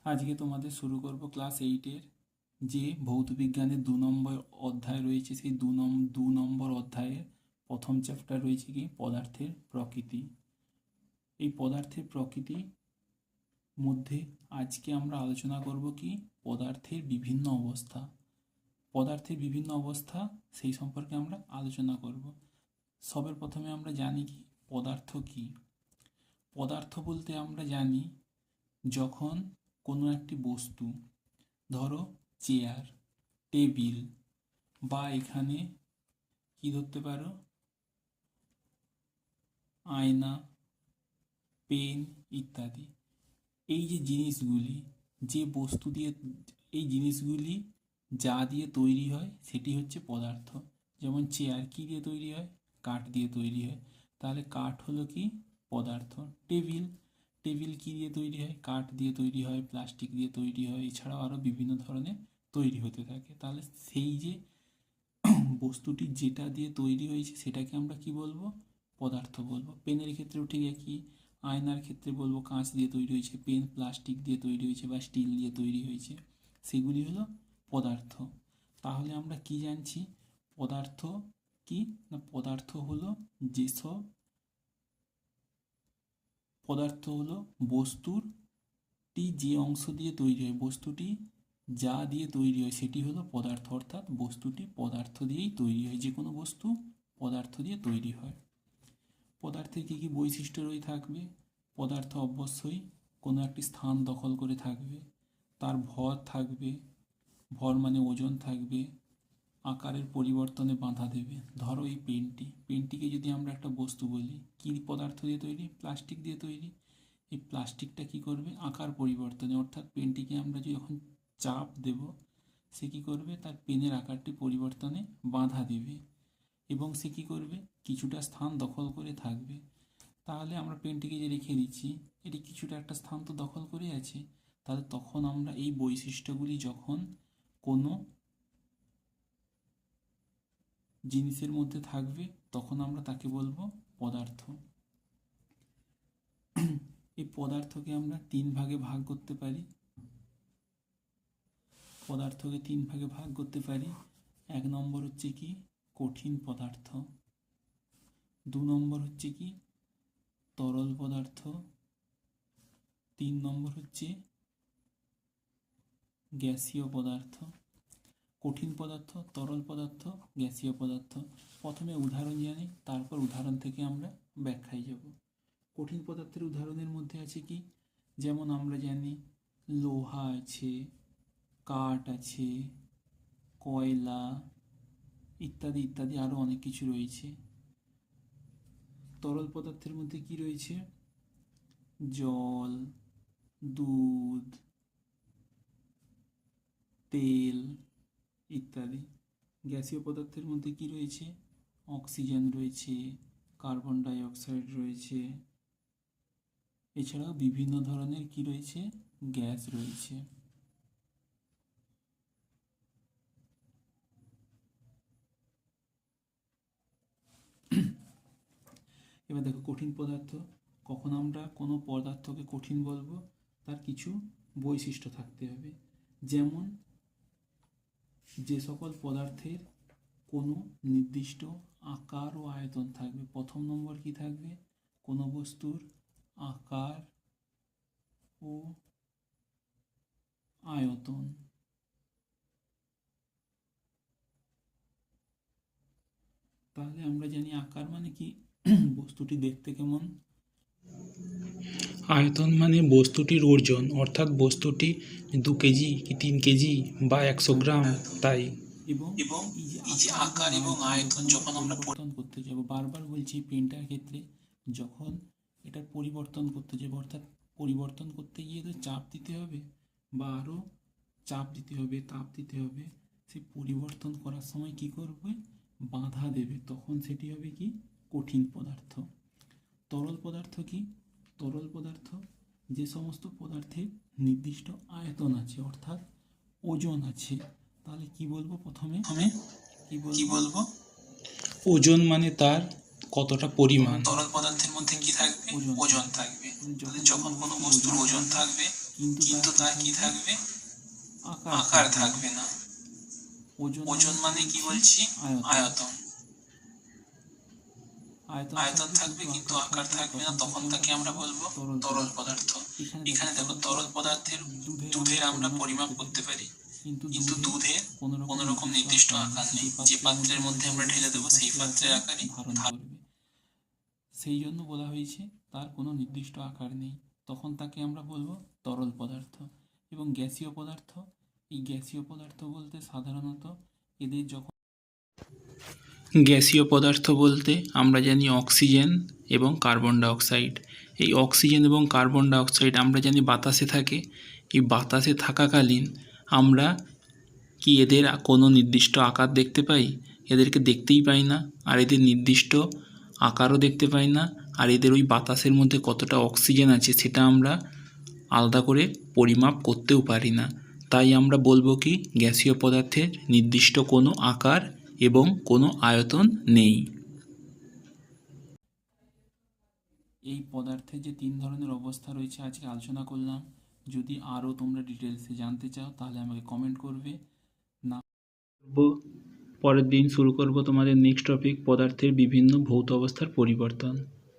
আজকে তোমাদের শুরু করব ক্লাস 8-এর যে ভৌত বিজ্ঞানের 2 নম্বর অধ্যায় রয়েছে, সেই 2 নম্বর অধ্যায়ের প্রথম চ্যাপ্টার রয়েছে কি পদার্থের প্রকৃতি। এই পদার্থের প্রকৃতির মধ্যে আজকে আমরা আলোচনা করব কি পদার্থের বিভিন্ন অবস্থা। পদার্থের বিভিন্ন অবস্থা সেই সম্পর্কে আমরা আলোচনা করব। সবার প্রথমে আমরা জানি কি পদার্থ কি। পদার্থ বলতে আমরা জানি যখন কোনো একটি বস্তু, ধরো চেয়ার, টেবিল, বা এখানে কি ধরতে পারো আয়না, পেন ইত্যাদি, এই যে জিনিসগুলি, যে বস্তু দিয়ে, এই জিনিসগুলি যা দিয়ে তৈরি হয় সেটি হচ্ছে পদার্থ। যেমন চেয়ার কি দিয়ে তৈরি হয়? কাঠ দিয়ে তৈরি হয়, তাহলে কাঠ হলো কি পদার্থ। টেবিল, টেবিল কি দিয়ে তৈরি হয়? কাঠ দিয়ে তৈরি হয়, প্লাস্টিক দিয়ে তৈরি হয়, এছাড়াও আরও বিভিন্ন ধরনের তৈরি হতে থাকে। তাহলে সেই যে বস্তুটি যেটা দিয়ে তৈরি হয়েছে সেটাকে আমরা কি বলবো? পদার্থ বলবো। পেনের ক্ষেত্রেও ঠিক একই, আয়নার ক্ষেত্রে বলবো কাঁচ দিয়ে তৈরি হয়েছে, পেন প্লাস্টিক দিয়ে তৈরি হয়েছে বা স্টিল দিয়ে তৈরি হয়েছে, সেগুলি হলো পদার্থ। তাহলে আমরা কি জানছি পদার্থ কি না? পদার্থ হলো যেসব পদার্থ হলো বস্তুটি যে অংশ দিয়ে তৈরি হয়, বস্তুটি যা দিয়ে তৈরি হয় সেটি হলো পদার্থ। অর্থাৎ বস্তুটি পদার্থ দিয়েই তৈরি হয়, যে কোনো বস্তু পদার্থ দিয়ে তৈরি হয়। পদার্থের কী কী বৈশিষ্ট্য রয়ে থাকবে? পদার্থ অবশ্যই কোনো একটি স্থান দখল করে থাকবে, তার ভর থাকবে, ভর মানে ওজন থাকবে, আকারের পরিবর্তনে বাধা দেবে। ধরো এই পেনটিকে যদি আমরা একটা বস্তু বলি, কী পদার্থ দিয়ে তৈরি? প্লাস্টিক দিয়ে তৈরি। এই প্লাস্টিকটা কি করবে? আকার পরিবর্তনে, অর্থাৎ পেনটিকে আমরা যখন চাপ দেব সে কী করবে? তার পেনের আকারটি পরিবর্তনে বাধা দেবে এবং সে কী করবে? কিছুটা স্থান দখল করে থাকবে। তাহলে আমরা পেনটিকে যে রেখে দিচ্ছি, এটি কিছুটা একটা স্থান তো দখল করে আছে। তাহলে তখন আমরা এই বৈশিষ্ট্যগুলি যখন কোনো জিনিসের মধ্যে থাকবে তখন আমরা তাকে বলবো পদার্থ। এই পদার্থকে আমরা 3 ভাগে ভাগ করতে পারি। পদার্থকে 3 ভাগে ভাগ করতে পারি। 1 নম্বর হচ্ছে কি কঠিন পদার্থ, 2 নম্বর হচ্ছে কি তরল পদার্থ, 3 নম্বর হচ্ছে গ্যাসীয় পদার্থ। কঠিন পদার্থ, তরল পদার্থ, গ্যাসীয় পদার্থ। প্রথমে উদাহরণ জানি, তারপর উদাহরণ থেকে আমরা ব্যাখ্যায় যাব। কঠিন পদার্থের উদাহরণের মধ্যে আছে কি, যেমন আমরা জানি লোহা আছে, কাঠ আছে, কয়লা ইত্যাদি ইত্যাদি, আরও অনেক কিছু রয়েছে। তরল পদার্থের মধ্যে কি রয়েছে? জল, দুধ, তেল ইত্যাদি। গ্যাসীয় পদার্থের মধ্যে কি রয়েছে? অক্সিজেন রয়েছে, কার্বন ডাই অক্সাইড রয়েছে, এছাড়াও বিভিন্ন ধরনের কি রয়েছে? গ্যাস রয়েছে। এবার দেখো কঠিন পদার্থ, কখন আমরা কোনো পদার্থকে কঠিন বলবো? তার কিছু বৈশিষ্ট্য থাকতে হবে। যেমন যে সকল পদার্থের কোনো নির্দিষ্ট আকার ও আয়তন থাকবে। প্রথম নম্বর কি থাকবে? কোনো বস্তুর আকার ও আয়তন। তাহলে আমরা জানি আকার মানে কি বস্তুটি দেখতে কেমন, আয়তন মানে বস্তুটির ওজন, অর্থাৎ বস্তুটি 2 কেজি কি 3 কেজি বা 100 গ্রাম তাই। এবং এই যে আকার এবং আয়তন যখন আমরা পরিবর্তন করতে যাব, বারবার বলছি পেনটার ক্ষেত্রে যখন এটার পরিবর্তন করতে যাব, অর্থাৎ পরিবর্তন করতে গিয়ে তো চাপ দিতে হবে বা আরও চাপ দিতে হবে, তাপ দিতে হবে। সেই পরিবর্তন করার সময় কি করবে? বাধা দেবে, তখন সেটি হবে কি কঠিন পদার্থ। তরল পদার্থ কি? তরল পদার্থ যে সমস্ত পদার্থের নির্দিষ্ট আয়তন আছে, অর্থাৎ ওজন আছে। তাহলে কি বলবো? প্রথমে কি বলবো? ওজন মানে তার কতটা পরিমাণ। তরল পদার্থের মধ্যে কি থাকবে? ওজন থাকবে। যখন কোনো বস্তুর ওজন থাকবে কিন্তু তার কি থাকবে? আকার থাকবে না। ওজন মানে কি বলছি? আয়তন। আয়তন থাকবে কিন্তু আকার থাকবে না, তখন তাকে আমরা বলবো তরল পদার্থ। এখানে দেখো তরল পদার্থের দুধের আমরা পরিমাপ করতে পারি, কিন্তু দুধের কোনো রকম নির্দিষ্ট আকার নেই। যে পাত্রের মধ্যে আমরা ঢেলে দেবো সেই পাত্রের আকারই ধারণ করবে। সেই জন্য বলা হয়েছে তার কোনো নির্দিষ্ট আকার নেই, তখন তাকে আমরা বলবো তরল পদার্থ। এবং গ্যাসীয় পদার্থ, এই গ্যাসীয় পদার্থ বলতে সাধারণত এদের যখন গ্যাসীয় পদার্থ বলতে আমরা জানি অক্সিজেন এবং কার্বন ডাইঅক্সাইড। এই অক্সিজেন এবং কার্বন ডাইঅক্সাইড আমরা জানি বাতাসে থাকে। এই বাতাসে থাকাকালীন আমরা কি এদের কোনো নির্দিষ্ট আকার দেখতে পাই? এদেরকে দেখতেই পাই না, আর এদের নির্দিষ্ট আকারও দেখতে পাই না। আর এদের ওই বাতাসের মধ্যে কতটা অক্সিজেন আছে সেটা আমরা আলাদা করে পরিমাপ করতেও পারি না। তাই আমরা বলবো কি গ্যাসীয় পদার্থের নির্দিষ্ট কোনো আকার এবং কোনো আয়তন নেই। এই পদার্থের যে 3 ধরনের অবস্থা রয়েছে আজকে আলোচনা করলাম। যদি আরও তোমরা ডিটেলসে জানতে চাও তাহলে আমাকে কমেন্ট করবে। পরের দিন শুরু করব তোমাদের নেক্সট টপিক, পদার্থের বিভিন্ন ভৌত অবস্থার পরিবর্তন।